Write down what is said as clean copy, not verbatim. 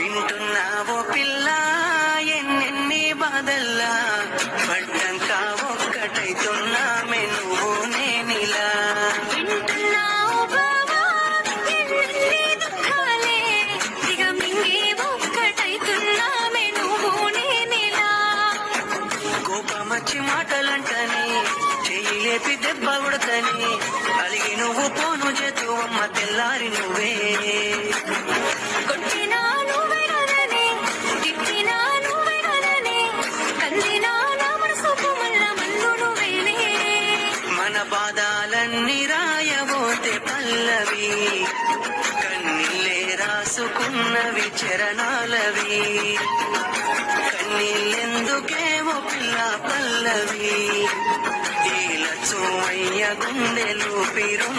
వింటున్నావో పిల్ల ఎన్నెన్ని బాధల్లా పడ్డంక ఒక్కటైతున్నామే నువ్వు నేనిలా కోపమచ్చి మాటలంటని చెయ్యి లేపి దెబ్బ ఉడకని అలిగి నువ్వు పోను చేతువమ్మ తెల్లారి నువ్వే మన బాధాలన్నీ రాయబోతే పల్లవి కన్నీళ్ళే రాసుకున్నవి చరణాలవి కన్నీళ్ళెందుకేమో పిల్ల పల్లవి ఈ లచ్చమయ్య గుండెలు పిరు